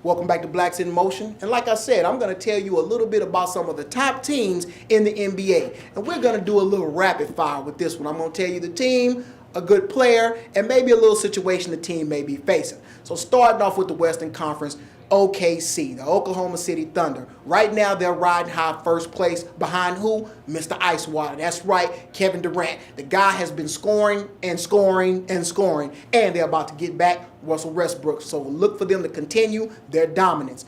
Welcome back to Blacks in Motion. And like I said, I'm going to tell you a little bit about some of the top teams in the NBA. And we're going to do a little rapid fire with this one. I'm going to tell you the team, a good player, and maybe a little situation the team may be facing. So starting off with the Western Conference, OKC, the Oklahoma City Thunder. Right now, they're riding high first place. Behind who? Mr. Icewater. That's right, Kevin Durant. The guy has been scoring and scoring and scoring, and they're about to get back Russell Westbrook. So look for them to continue their dominance.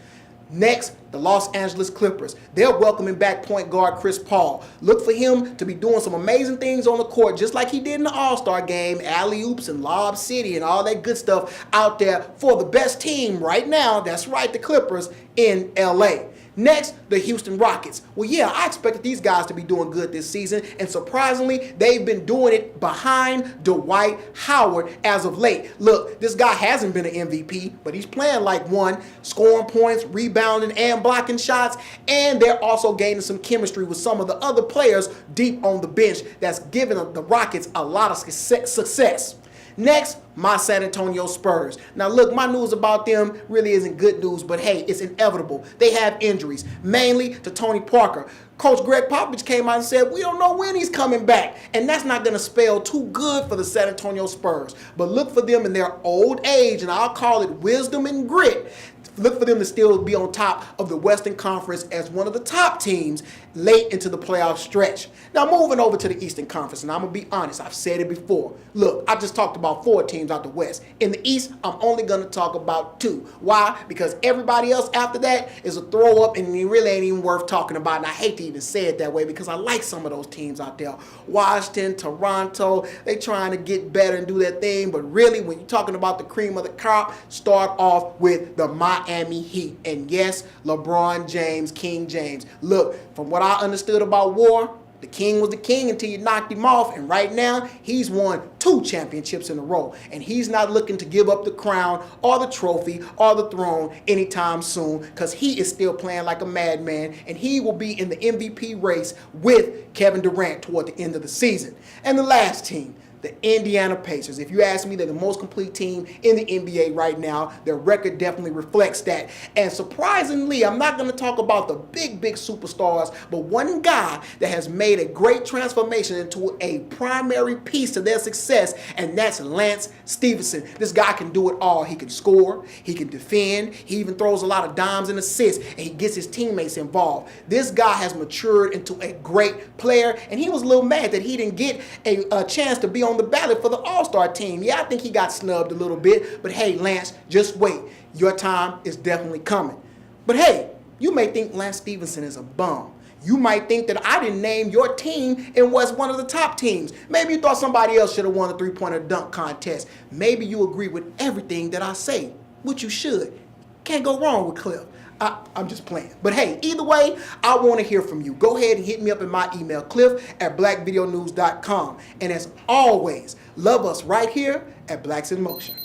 Next, the Los Angeles Clippers. They're welcoming back point guard Chris Paul. Look for him to be doing some amazing things on the court, just like he did in the All-Star game, alley-oops and Lob City and all that good stuff out there for the best team right now. That's right, the Clippers in LA. Next, the Houston Rockets. Well, yeah, I expected these guys to be doing good this season, and surprisingly, they've been doing it behind Dwight Howard as of late. Look, this guy hasn't been an MVP, but he's playing like one, scoring points, rebounding, and blocking shots, and they're also gaining some chemistry with some of the other players deep on the bench that's giving the Rockets a lot of success. Next, my San Antonio Spurs. Now look, my news about them really isn't good news, but hey, it's inevitable. They have injuries, mainly to Tony Parker. Coach Greg Popovich came out and said, we don't know when he's coming back. And that's not going to spell too good for the San Antonio Spurs. But look for them in their old age, and I'll call it wisdom and grit. Look for them to still be on top of the Western Conference as one of the top teams late into the playoff stretch. Now moving over to the Eastern Conference, and I'm going to be honest, I've said it before. Look, I just talked about 4 teams out the West. In the East, I'm only going to talk about 2. Why? Because everybody else after that is a throw up and it really ain't even worth talking about. And I hate to even say it that way because I like some of those teams out there. Washington, Toronto, they trying to get better and do their thing. But really, when you're talking about the cream of the crop, start off with the Miami Heat. And yes, LeBron James, King James. Look, from what I understood about war, the king was the king until you knocked him off, and right now he's won 2 championships in a row, and he's not looking to give up the crown or the trophy or the throne anytime soon because he is still playing like a madman, and he will be in the MVP race with Kevin Durant toward the end of the season. And the last team, the Indiana Pacers. If you ask me, they're the most complete team in the NBA right now. Their record definitely reflects that. And surprisingly, I'm not going to talk about the big superstars, but one guy that has made a great transformation into a primary piece to their success, and that's Lance Stephenson. This guy can do it all. He can score, he can defend, he even throws a lot of dimes and assists, and he gets his teammates involved. This guy has matured into a great player, and he was a little mad that he didn't get a chance to be on the ballot for the All-Star team. Yeah, I think he got snubbed a little bit, but hey, Lance, just wait. Your time is definitely coming. But hey, you may think Lance Stephenson is a bum. You might think that I didn't name your team and was one of the top teams. Maybe you thought somebody else should have won the three-pointer dunk contest. Maybe you agree with everything that I say, which you should. Can't go wrong with Cliff. I'm just playing. But hey, either way, I want to hear from you. Go ahead and hit me up in my email, cliff@blackvideonews.com. And as always, love us right here at Blacks in Motion.